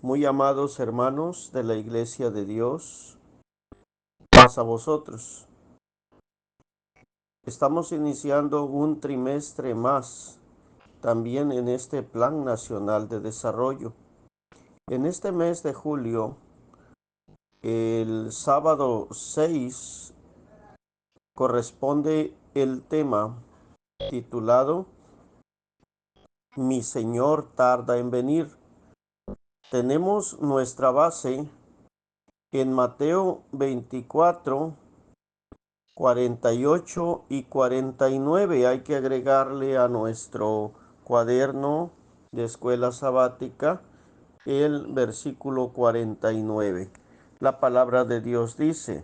Muy amados hermanos de la Iglesia de Dios, paz a vosotros. Estamos iniciando un trimestre más, también en este Plan Nacional de Desarrollo. En este mes de julio, el sábado 6, corresponde el tema titulado Mi Señor tarda en venir. Tenemos nuestra base en Mateo 24, 48 y 49. Hay que agregarle a nuestro cuaderno de escuela sabática el versículo 49. La palabra de Dios dice: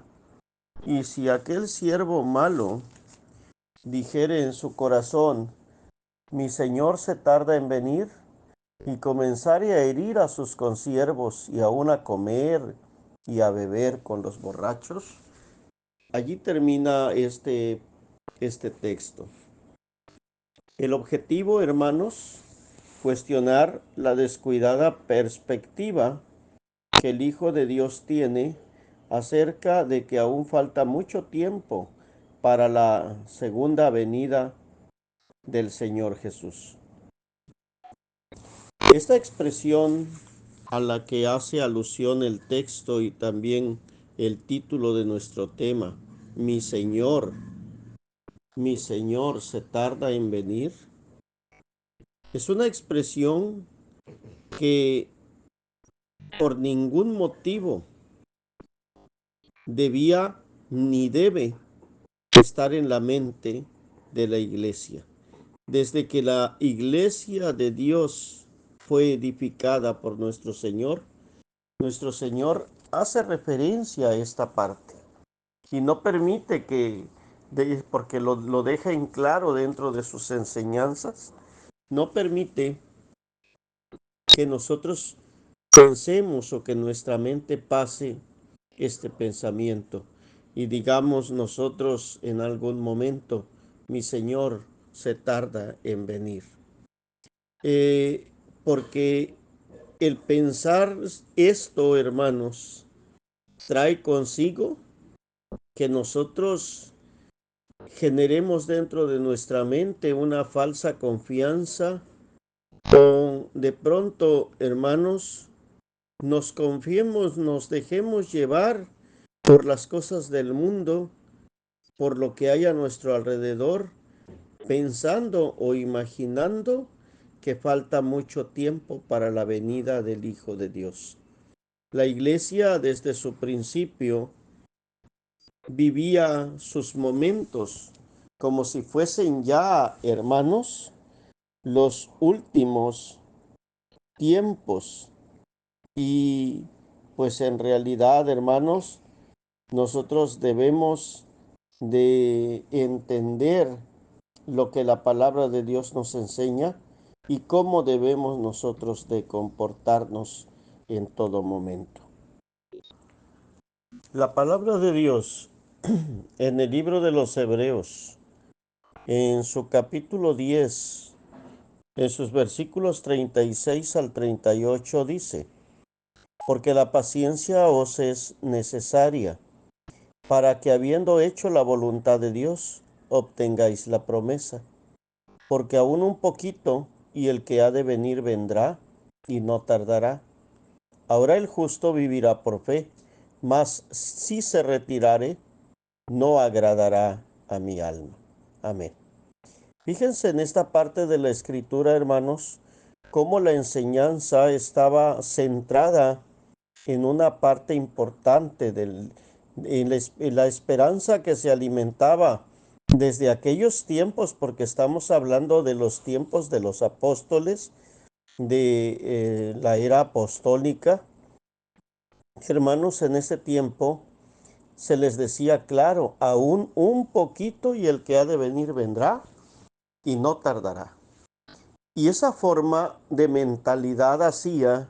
y si aquel siervo malo dijere en su corazón, mi señor se tarda en venir, y comenzare a herir a sus consiervos y aun a comer y a beber con los borrachos. Allí termina este texto. El objetivo, hermanos, cuestionar la descuidada perspectiva que el Hijo de Dios tiene acerca de que aún falta mucho tiempo para la segunda venida del Señor Jesús. Esta expresión a la que hace alusión el texto y también el título de nuestro tema, mi Señor se tarda en venir, es una expresión que por ningún motivo debía ni debe estar en la mente de la iglesia. Desde que la iglesia de Dios fue edificada por nuestro Señor hace referencia a esta parte y no permite porque lo deja en claro dentro de sus enseñanzas, no permite que nosotros pensemos o que nuestra mente pase este pensamiento y digamos nosotros en algún momento, mi Señor se tarda en venir. Porque el pensar esto, hermanos, trae consigo que nosotros generemos dentro de nuestra mente una falsa confianza o de pronto, hermanos, nos confiemos, nos dejemos llevar por las cosas del mundo, por lo que hay a nuestro alrededor, pensando o imaginando que falta mucho tiempo para la venida del Hijo de Dios. La iglesia desde su principio vivía sus momentos como si fuesen ya, hermanos, los últimos tiempos. Y pues en realidad, hermanos, nosotros debemos de entender lo que la palabra de Dios nos enseña y cómo debemos nosotros de comportarnos en todo momento. La palabra de Dios en el libro de los Hebreos, en su capítulo 10, en sus versículos 36 al 38 dice: porque la paciencia os es necesaria, para que habiendo hecho la voluntad de Dios, obtengáis la promesa. Porque aún un poquito, y el que ha de venir vendrá, y no tardará. Ahora el justo vivirá por fe, mas si se retirare, no agradará a mi alma. Amén. Fíjense en esta parte de la escritura, hermanos, cómo la enseñanza estaba centrada en una parte importante en la esperanza que se alimentaba desde aquellos tiempos, porque estamos hablando de los tiempos de los apóstoles, de la era apostólica. Hermanos, en ese tiempo se les decía claro, aún un poquito y el que ha de venir vendrá y no tardará. Y esa forma de mentalidad hacía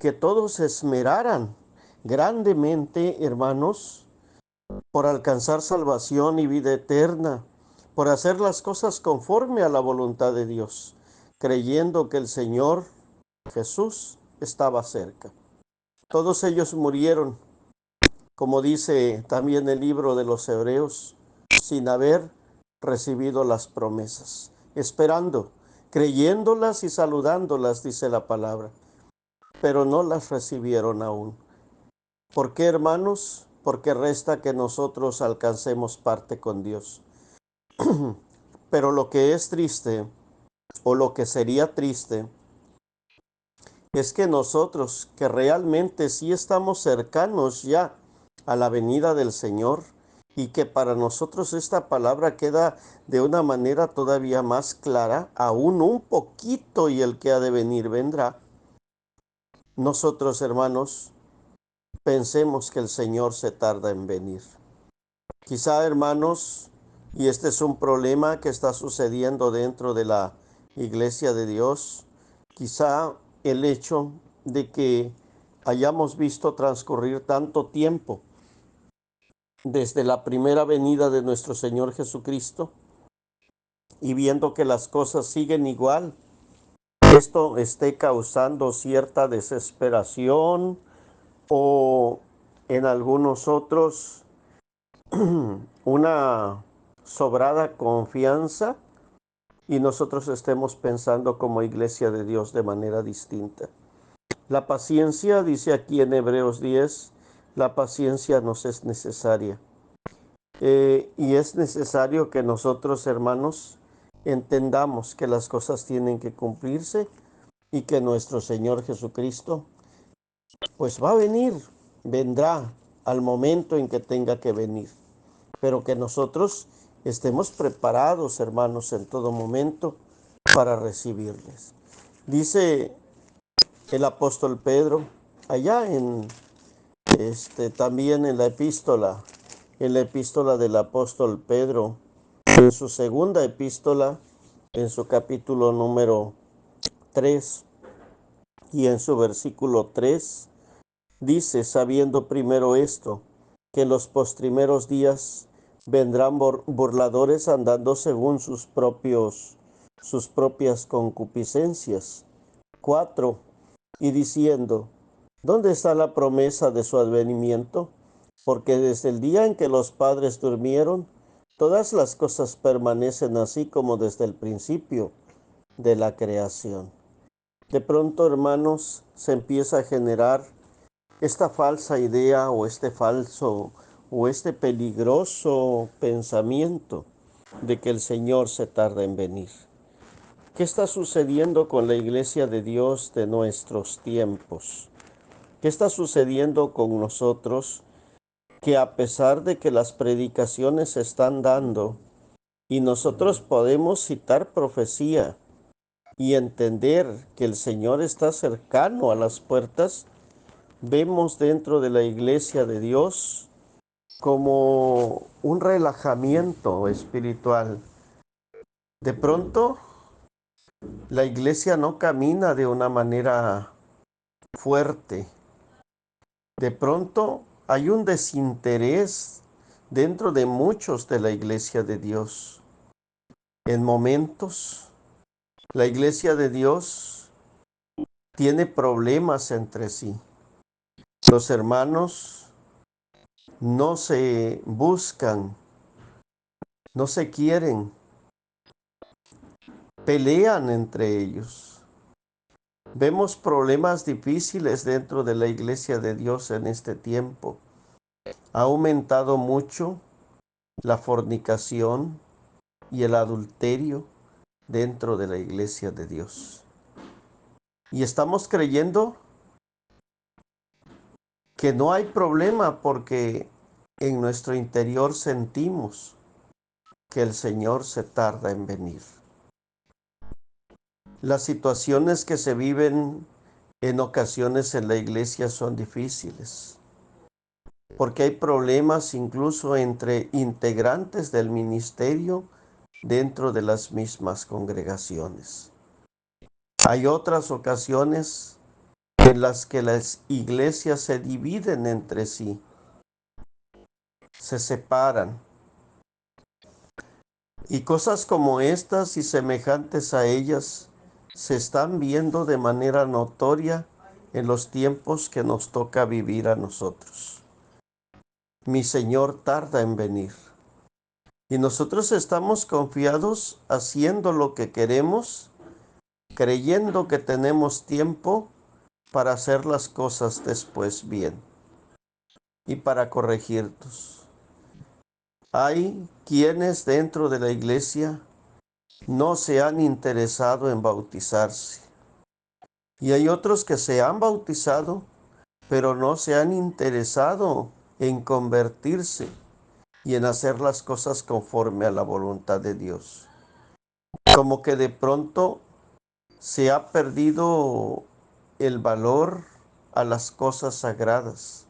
que todos se esmeraran grandemente, hermanos, por alcanzar salvación y vida eterna, por hacer las cosas conforme a la voluntad de Dios, creyendo que el Señor Jesús estaba cerca. Todos ellos murieron, como dice también el libro de los Hebreos, sin haber recibido las promesas, esperando, creyéndolas y saludándolas, dice la palabra, pero no las recibieron aún. ¿Por qué, hermanos? Porque resta que nosotros alcancemos parte con Dios. Pero lo que es triste, o lo que sería triste, es que nosotros, que realmente sí estamos cercanos ya a la venida del Señor, y que para nosotros esta palabra queda de una manera todavía más clara, aún un poquito y el que ha de venir vendrá. Nosotros, hermanos, pensemos que el Señor se tarda en venir. Quizá, hermanos, y este es un problema que está sucediendo dentro de la Iglesia de Dios, quizá el hecho de que hayamos visto transcurrir tanto tiempo desde la primera venida de nuestro Señor Jesucristo y viendo que las cosas siguen igual, esto esté causando cierta desesperación o en algunos otros una sobrada confianza y nosotros estemos pensando como iglesia de Dios de manera distinta. La paciencia, dice aquí en Hebreos 10, la paciencia nos es necesaria. Y es necesario que nosotros, hermanos, entendamos que las cosas tienen que cumplirse y que nuestro Señor Jesucristo, pues va a venir, vendrá al momento en que tenga que venir. Pero que nosotros estemos preparados, hermanos, en todo momento para recibirles. Dice el apóstol Pedro, allá en también en la epístola del apóstol Pedro, en su segunda epístola, en su capítulo número 3 y en su versículo 3, dice, sabiendo primero esto, que en los postrimeros días vendrán burladores andando según sus propias concupiscencias. 4. Y diciendo, ¿dónde está la promesa de su advenimiento? Porque desde el día en que los padres durmieron, todas las cosas permanecen así como desde el principio de la creación. De pronto, hermanos, se empieza a generar esta falsa idea o este falso o este peligroso pensamiento de que el Señor se tarda en venir. ¿Qué está sucediendo con la iglesia de Dios de nuestros tiempos? ¿Qué está sucediendo con nosotros que a pesar de que las predicaciones se están dando y nosotros podemos citar profecía y entender que el Señor está cercano a las puertas, vemos dentro de la iglesia de Dios como un relajamiento espiritual? De pronto, la iglesia no camina de una manera fuerte. De pronto, hay un desinterés dentro de muchos de la iglesia de Dios. En momentos, la iglesia de Dios tiene problemas entre sí. Los hermanos no se buscan, no se quieren, pelean entre ellos. Vemos problemas difíciles dentro de la iglesia de Dios en este tiempo. Ha aumentado mucho la fornicación y el adulterio dentro de la iglesia de Dios. Y estamos creyendo que no hay problema porque en nuestro interior sentimos que el Señor se tarda en venir. Las situaciones que se viven en ocasiones en la iglesia son difíciles, porque hay problemas incluso entre integrantes del ministerio dentro de las mismas congregaciones. Hay otras ocasiones en las que las iglesias se dividen entre sí, se separan. Y cosas como estas y semejantes a ellas se están viendo de manera notoria en los tiempos que nos toca vivir a nosotros. Mi Señor tarda en venir. Y nosotros estamos confiados haciendo lo que queremos, creyendo que tenemos tiempo para hacer las cosas después bien y para corregirnos. Hay quienes dentro de la iglesia no se han interesado en bautizarse. Y hay otros que se han bautizado, pero no se han interesado en convertirse y en hacer las cosas conforme a la voluntad de Dios. Como que de pronto se ha perdido el valor a las cosas sagradas.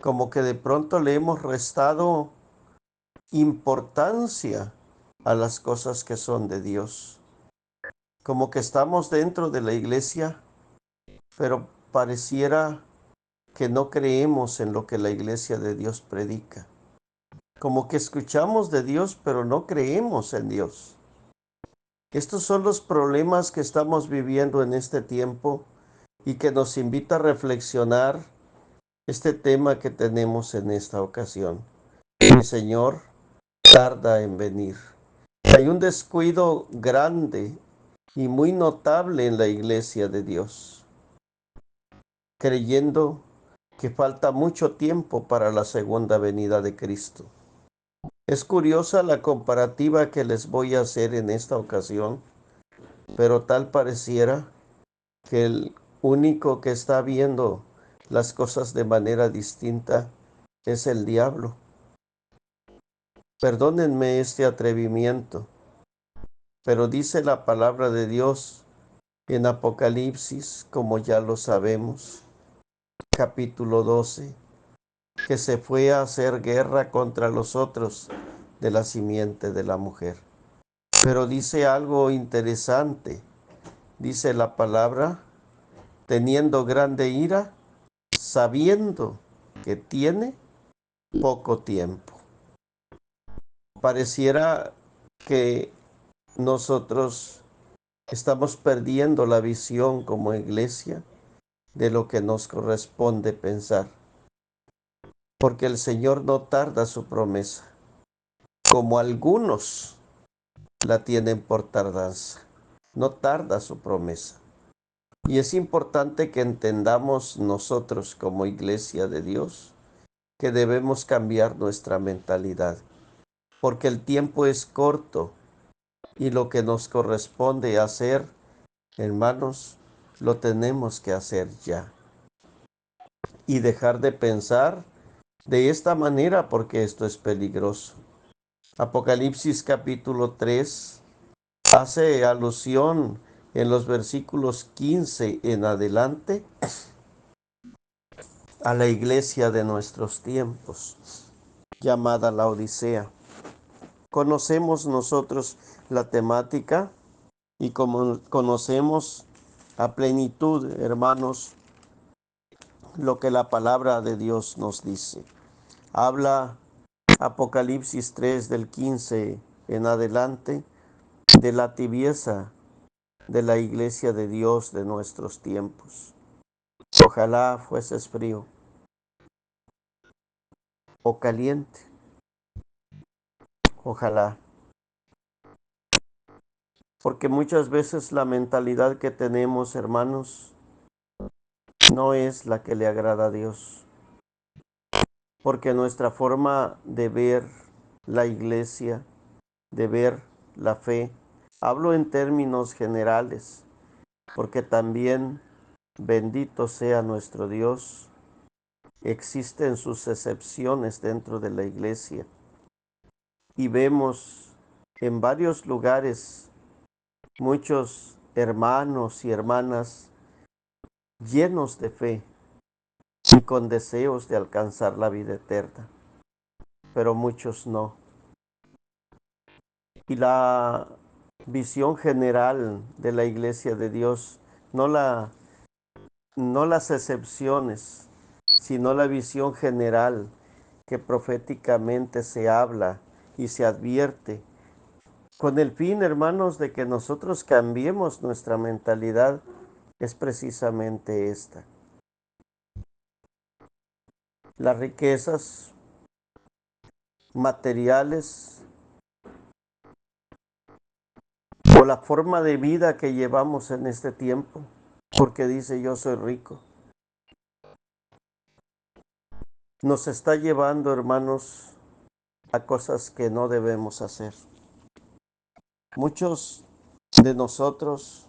Como que de pronto le hemos restado importancia a las cosas que son de Dios. Como que estamos dentro de la iglesia, pero pareciera que no creemos en lo que la iglesia de Dios predica. Como que escuchamos de Dios, pero no creemos en Dios. Estos son los problemas que estamos viviendo en este tiempo y que nos invita a reflexionar este tema que tenemos en esta ocasión. El Señor tarda en venir. Hay un descuido grande y muy notable en la iglesia de Dios, creyendo que falta mucho tiempo para la segunda venida de Cristo. Es curiosa la comparativa que les voy a hacer en esta ocasión, pero tal pareciera que el único que está viendo las cosas de manera distinta es el diablo. Perdónenme este atrevimiento, pero dice la palabra de Dios en Apocalipsis, como ya lo sabemos, capítulo 12, que se fue a hacer guerra contra los otros de la simiente de la mujer. Pero dice algo interesante, dice la palabra, teniendo grande ira, sabiendo que tiene poco tiempo. Pareciera que nosotros estamos perdiendo la visión como iglesia de lo que nos corresponde pensar, porque el Señor no tarda su promesa, como algunos la tienen por tardanza. No tarda su promesa. Y es importante que entendamos nosotros como iglesia de Dios que debemos cambiar nuestra mentalidad, porque el tiempo es corto y lo que nos corresponde hacer, hermanos, lo tenemos que hacer ya. Y dejar de pensar de esta manera porque esto es peligroso. Apocalipsis capítulo 3 hace alusión en los versículos 15 en adelante a la iglesia de nuestros tiempos, llamada la Odisea. Conocemos nosotros la temática y como conocemos a plenitud, hermanos, lo que la palabra de Dios nos dice. Habla Apocalipsis 3 del 15 en adelante de la tibieza de la iglesia de Dios de nuestros tiempos. Ojalá fueses frío o caliente. Ojalá. Porque muchas veces la mentalidad que tenemos, hermanos, no es la que le agrada a Dios. Porque nuestra forma de ver la iglesia, de ver la fe, hablo en términos generales, porque también, bendito sea nuestro Dios, existen sus excepciones dentro de la iglesia. Y vemos en varios lugares muchos hermanos y hermanas llenos de fe y con deseos de alcanzar la vida eterna, pero muchos no. Y la visión general de la iglesia de Dios, no las excepciones, sino la visión general que proféticamente se habla y se advierte, con el fin, hermanos, de que nosotros cambiemos nuestra mentalidad es precisamente esta. Las riquezas materiales o la forma de vida que llevamos en este tiempo, porque dice yo soy rico, nos está llevando, hermanos, a cosas que no debemos hacer. Muchos de nosotros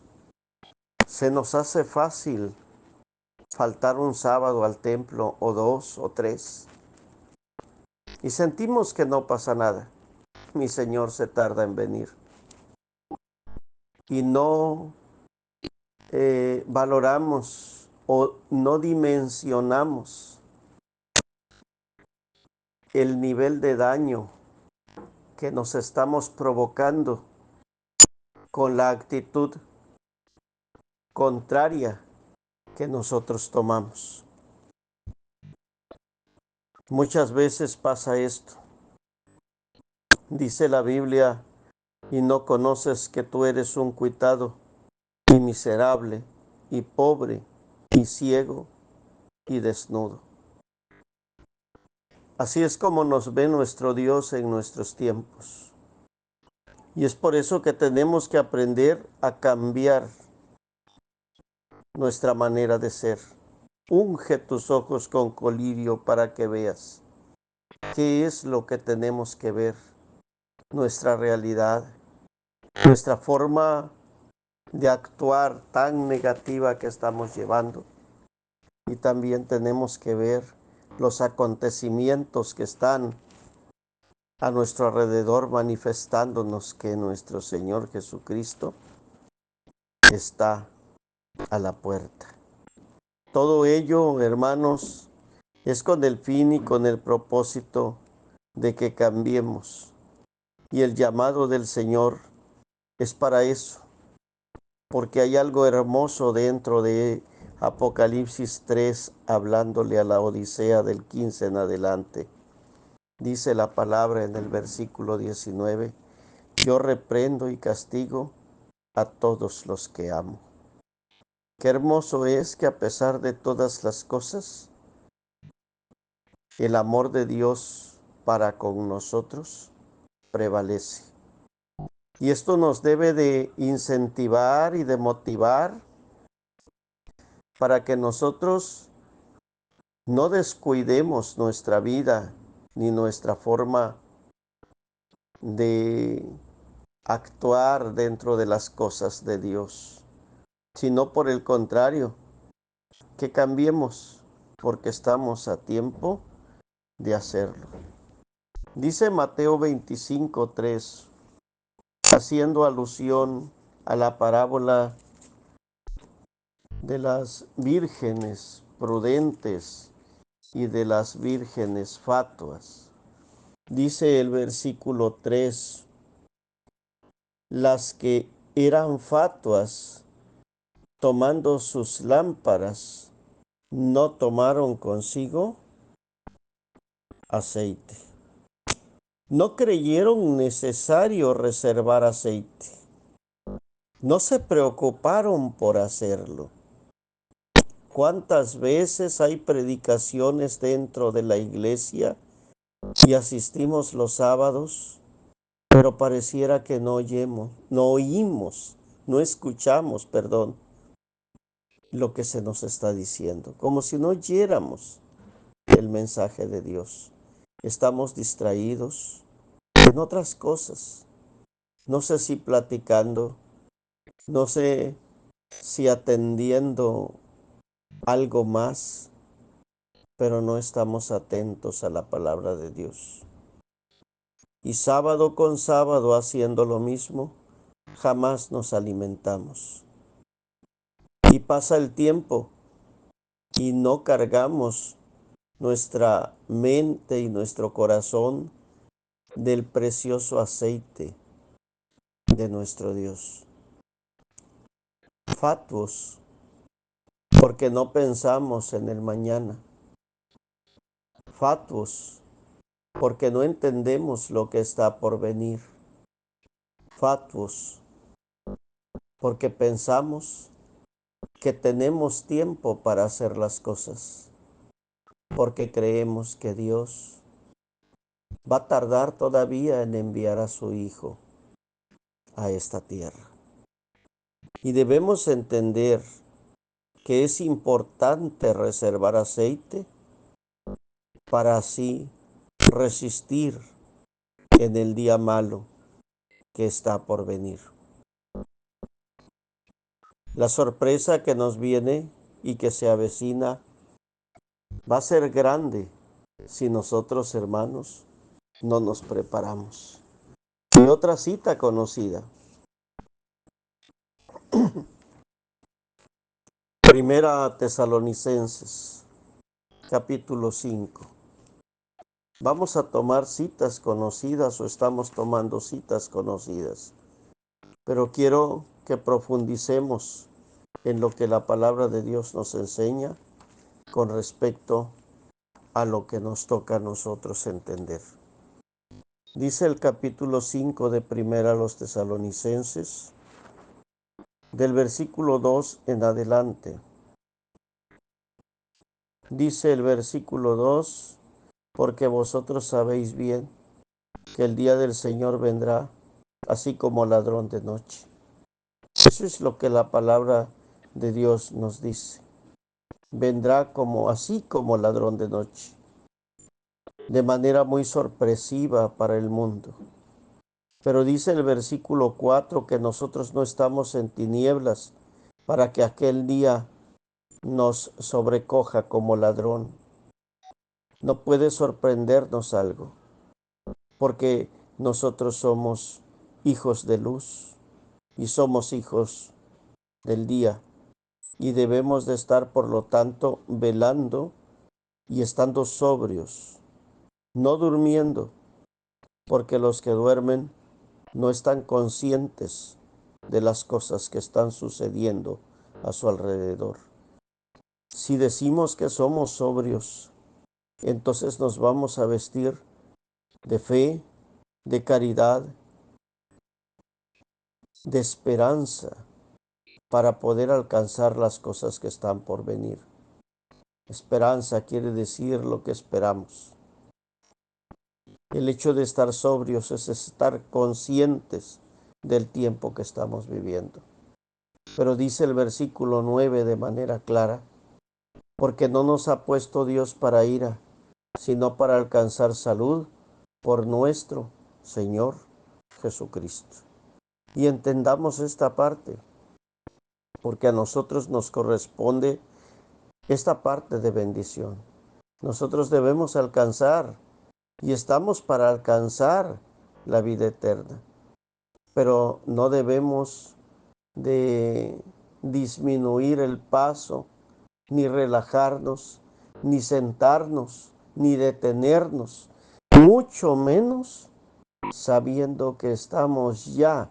se nos hace fácil faltar un sábado al templo o 2 o 3 y sentimos que no pasa nada. Mi Señor se tarda en venir y no valoramos o no dimensionamos el nivel de daño que nos estamos provocando con la actitud contraria que nosotros tomamos. Muchas veces pasa esto. Dice la Biblia, y no conoces que tú eres un cuitado y miserable y pobre y ciego y desnudo. Así es como nos ve nuestro Dios en nuestros tiempos. Y es por eso que tenemos que aprender a cambiar nuestra manera de ser. Unge tus ojos con colirio para que veas qué es lo que tenemos que ver, nuestra realidad, nuestra forma de actuar tan negativa que estamos llevando. Y también tenemos que ver los acontecimientos que están a nuestro alrededor manifestándonos que nuestro Señor Jesucristo está a la puerta. Todo ello, hermanos, es con el fin y con el propósito de que cambiemos. Y el llamado del Señor es para eso, porque hay algo hermoso dentro de Apocalipsis 3, hablándole a la Odisea del 15 en adelante. Dice la palabra en el versículo 19, yo reprendo y castigo a todos los que amo. Qué hermoso es que a pesar de todas las cosas, el amor de Dios para con nosotros prevalece. Y esto nos debe de incentivar y de motivar para que nosotros no descuidemos nuestra vida ni nuestra forma de actuar dentro de las cosas de Dios, sino por el contrario, que cambiemos porque estamos a tiempo de hacerlo. Dice Mateo 25:3, haciendo alusión a la parábola de las vírgenes prudentes y de las vírgenes fatuas. Dice el versículo 3, las que eran fatuas, tomando sus lámparas, no tomaron consigo aceite. No creyeron necesario reservar aceite. No se preocuparon por hacerlo. ¿Cuántas veces hay predicaciones dentro de la iglesia y asistimos los sábados, pero pareciera que no oímos, no escuchamos, lo que se nos está diciendo, como si no oyéramos el mensaje de Dios? Estamos distraídos en otras cosas, no sé si platicando, no sé si atendiendo algo más, pero no estamos atentos a la palabra de Dios. Y sábado con sábado haciendo lo mismo, jamás nos alimentamos. Y pasa el tiempo y no cargamos nuestra mente y nuestro corazón del precioso aceite de nuestro Dios. Fatuos, porque no pensamos en el mañana. Fatuos, porque no entendemos lo que está por venir. Fatuos, porque pensamos que tenemos tiempo para hacer las cosas, porque creemos que Dios va a tardar todavía en enviar a su Hijo a esta tierra. Y debemos entender que es importante reservar aceite para así resistir en el día malo que está por venir. La sorpresa que nos viene y que se avecina va a ser grande si nosotros, hermanos, no nos preparamos. Y otra cita conocida, Primera Tesalonicenses, capítulo 5. Vamos a tomar citas conocidas o estamos tomando citas conocidas, pero quiero que profundicemos en lo que la palabra de Dios nos enseña con respecto a lo que nos toca a nosotros entender. Dice el capítulo 5 de Primera a los Tesalonicenses, del versículo 2 en adelante. Dice el versículo 2, porque vosotros sabéis bien que el día del Señor vendrá así como ladrón de noche. Eso es lo que la palabra de Dios nos dice. Vendrá así como ladrón de noche, de manera muy sorpresiva para el mundo. Pero dice el versículo 4 que nosotros no estamos en tinieblas para que aquel día nos sobrecoja como ladrón. No puede sorprendernos algo, porque nosotros somos hijos de luz y somos hijos del día, y debemos de estar, por lo tanto, velando y estando sobrios, no durmiendo, porque los que duermen no están conscientes de las cosas que están sucediendo a su alrededor. Si decimos que somos sobrios, entonces nos vamos a vestir de fe, de caridad, de esperanza, para poder alcanzar las cosas que están por venir. Esperanza quiere decir lo que esperamos. El hecho de estar sobrios es estar conscientes del tiempo que estamos viviendo. Pero dice el versículo 9 de manera clara, porque no nos ha puesto Dios para ira, sino para alcanzar salud por nuestro Señor Jesucristo. Y entendamos esta parte, porque a nosotros nos corresponde esta parte de bendición. Nosotros debemos alcanzar y estamos para alcanzar la vida eterna, pero no debemos de disminuir el paso, ni relajarnos, ni sentarnos, ni detenernos, mucho menos sabiendo que estamos ya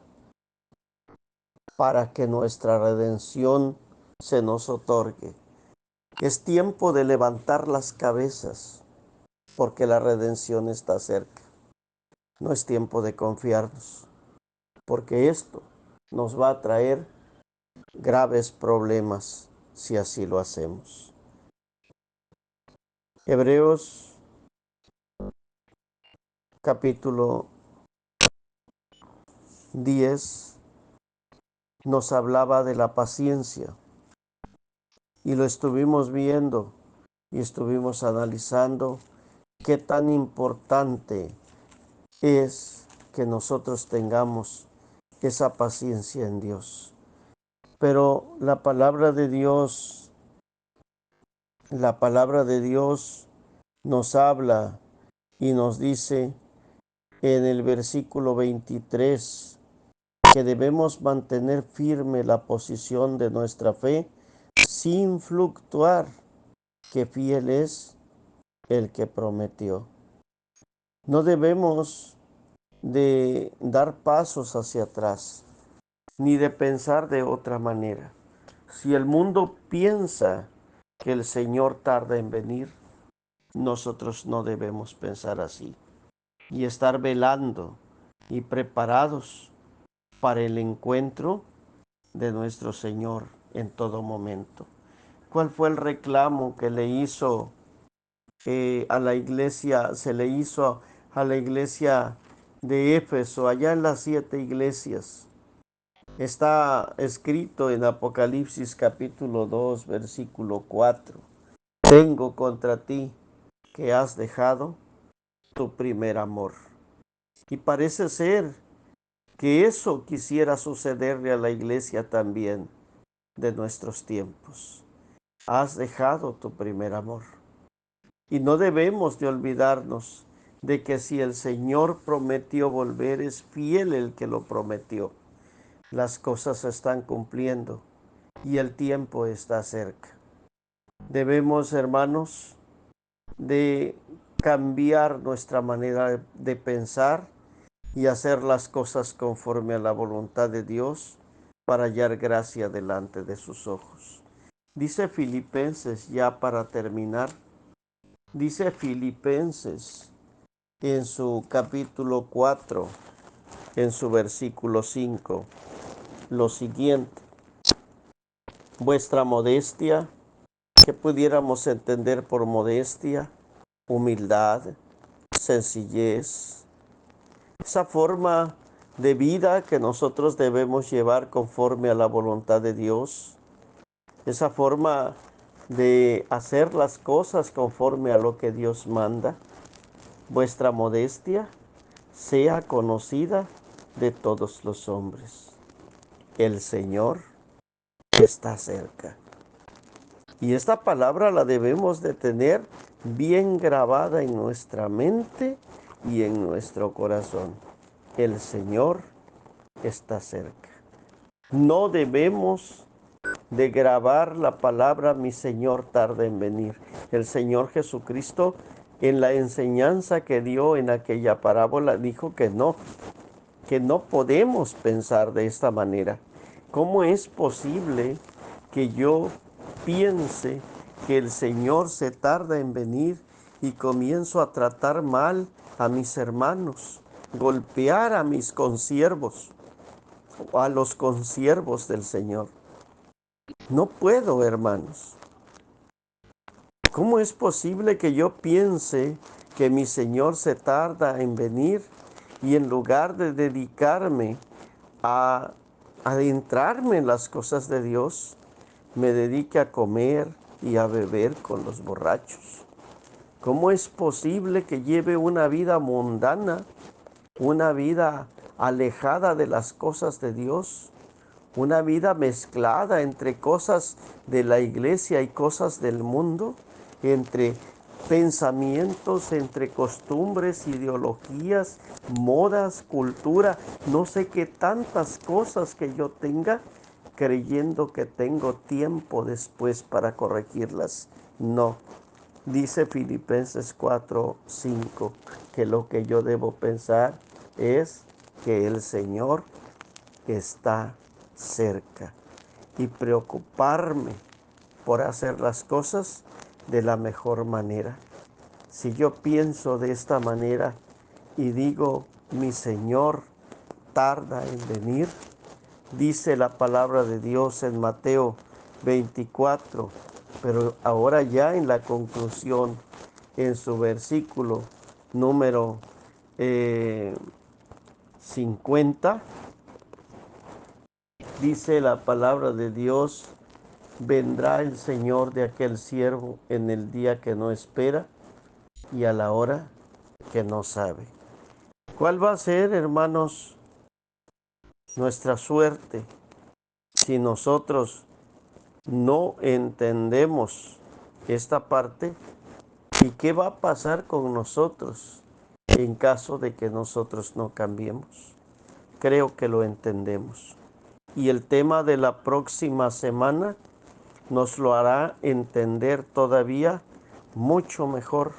para que nuestra redención se nos otorgue. Es tiempo de levantar las cabezas, porque la redención está cerca. No es tiempo de confiarnos, porque esto nos va a traer graves problemas si así lo hacemos. Hebreos capítulo 10 nos hablaba de la paciencia y lo estuvimos viendo y estuvimos analizando qué tan importante es que nosotros tengamos esa paciencia en Dios. Pero la palabra de Dios nos habla y nos dice en el versículo 23 que debemos mantener firme la posición de nuestra fe sin fluctuar, que fiel es el que prometió. No debemos de dar pasos hacia atrás, ni de pensar de otra manera. Si el mundo piensa que el Señor tarda en venir, nosotros no debemos pensar así y estar velando y preparados para el encuentro de nuestro Señor en todo momento. ¿Cuál fue el reclamo que le hizo a la iglesia? Se le hizo a la iglesia de Éfeso, allá en las 7 iglesias. Está escrito en Apocalipsis capítulo 2, versículo 4. Tengo contra ti que has dejado tu primer amor. Y parece ser que eso quisiera sucederle a la iglesia también de nuestros tiempos. Has dejado tu primer amor. Y no debemos de olvidarnos de que si el Señor prometió volver, es fiel el que lo prometió. Las cosas se están cumpliendo y el tiempo está cerca. Debemos, hermanos, de cambiar nuestra manera de pensar y hacer las cosas conforme a la voluntad de Dios para hallar gracia delante de sus ojos. Dice Filipenses, ya para terminar, dice Filipenses en su capítulo 4, en su versículo 5, lo siguiente: vuestra modestia, que pudiéramos entender por modestia, humildad, sencillez, esa forma de vida que nosotros debemos llevar conforme a la voluntad de Dios, esa forma de hacer las cosas conforme a lo que Dios manda. Vuestra modestia sea conocida de todos los hombres. El Señor está cerca. Y esta palabra la debemos de tener bien grabada en nuestra mente y en nuestro corazón. El Señor está cerca. No debemos de grabar la palabra mi Señor tarda en venir. El Señor Jesucristo, en la enseñanza que dio en aquella parábola, dijo que no podemos pensar de esta manera. ¿Cómo es posible que yo piense que el Señor se tarda en venir y comienzo a tratar mal a mis hermanos, golpear a mis consiervos o a los consiervos del Señor? No puedo, hermanos. ¿Cómo es posible que yo piense que mi Señor se tarda en venir y en lugar de dedicarme a adentrarme en las cosas de Dios, me dedique a comer y a beber con los borrachos? ¿Cómo es posible que lleve una vida mundana, una vida alejada de las cosas de Dios, una vida mezclada entre cosas de la iglesia y cosas del mundo, entre pensamientos, entre costumbres, ideologías, modas, cultura, no sé qué tantas cosas que yo tenga, creyendo que tengo tiempo después para corregirlas? No. Dice Filipenses 4:5 que lo que yo debo pensar es que el Señor está cerca y preocuparme por hacer las cosas de la mejor manera. Si yo pienso de esta manera y digo, mi Señor tarda en venir, dice la palabra de Dios en Mateo 24, pero ahora ya en la conclusión, en su versículo número 50, dice la palabra de Dios: vendrá el Señor de aquel siervo en el día que no espera y a la hora que no sabe. ¿Cuál va a ser, hermanos, nuestra suerte si nosotros no entendemos esta parte? ¿Y qué va a pasar con nosotros en caso de que nosotros no cambiemos? Creo que lo entendemos. Y el tema de la próxima semana nos lo hará entender todavía mucho mejor,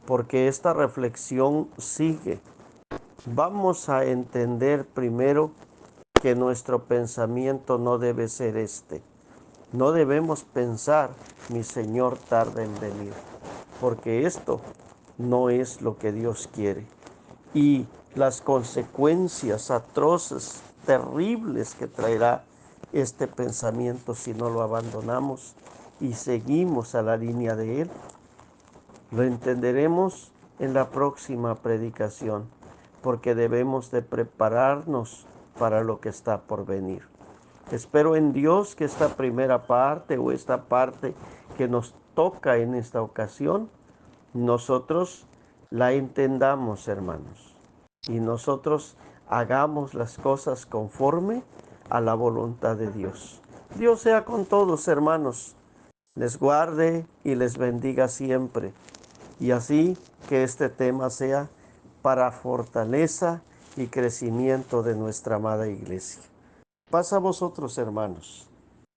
porque esta reflexión sigue. Vamos a entender primero que nuestro pensamiento no debe ser este. No debemos pensar, mi Señor tarda en venir, porque esto no es lo que Dios quiere. Y las consecuencias atroces, terribles que traerá este pensamiento si no lo abandonamos y seguimos a la línea de Él? Lo entenderemos en la próxima predicación, porque debemos de prepararnos para lo que está por venir. Espero en Dios que esta primera parte o esta parte que nos toca en esta ocasión, nosotros la entendamos, hermanos, y nosotros hagamos las cosas conforme a la voluntad de Dios. Dios sea con todos, hermanos, les guarde y les bendiga siempre. Y así que este tema sea para fortaleza y crecimiento de nuestra amada iglesia. Paz a vosotros, hermanos.